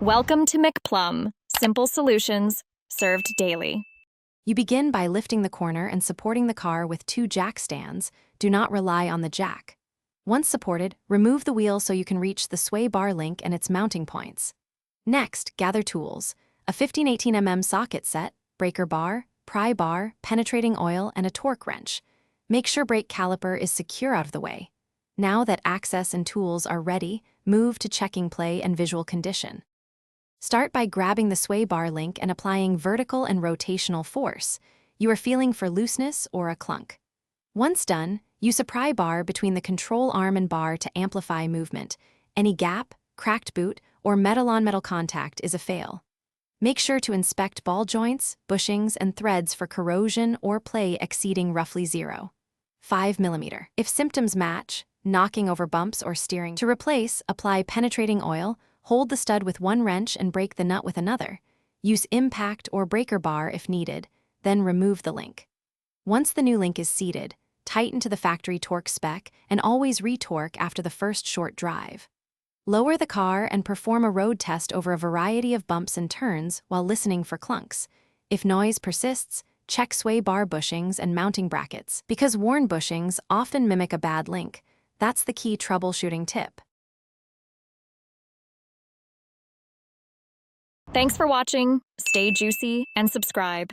Welcome to McPlum, simple solutions served daily. You begin by lifting the corner and supporting the car with 2 jack stands. Do not rely on the jack. Once supported, remove the wheel so you can reach the sway bar link and its mounting points. Next, gather tools: a 15-18 socket set, breaker bar, pry bar, penetrating oil, and a torque wrench. Make sure brake caliper is secure out of the way. Now that access and tools are ready, move to checking play and visual condition. Start by grabbing the sway bar link and applying vertical and rotational force. You are feeling for looseness or a clunk. Once done, use a pry bar between the control arm and bar to amplify movement. Any gap, cracked boot, or metal-on-metal contact is a fail. Make sure to inspect ball joints, bushings, and threads for corrosion or play exceeding roughly 0.5 mm. If symptoms match, knocking over bumps or steering, to replace, apply penetrating oil, hold the stud with one wrench and break the nut with another. Use impact or breaker bar if needed, then remove the link. Once the new link is seated, tighten to the factory torque spec and always retorque after the first short drive. Lower the car and perform a road test over a variety of bumps and turns while listening for clunks. If noise persists, check sway bar bushings and mounting brackets, because worn bushings often mimic a bad link. That's the key troubleshooting tip. Thanks for watching. Stay juicy and subscribe.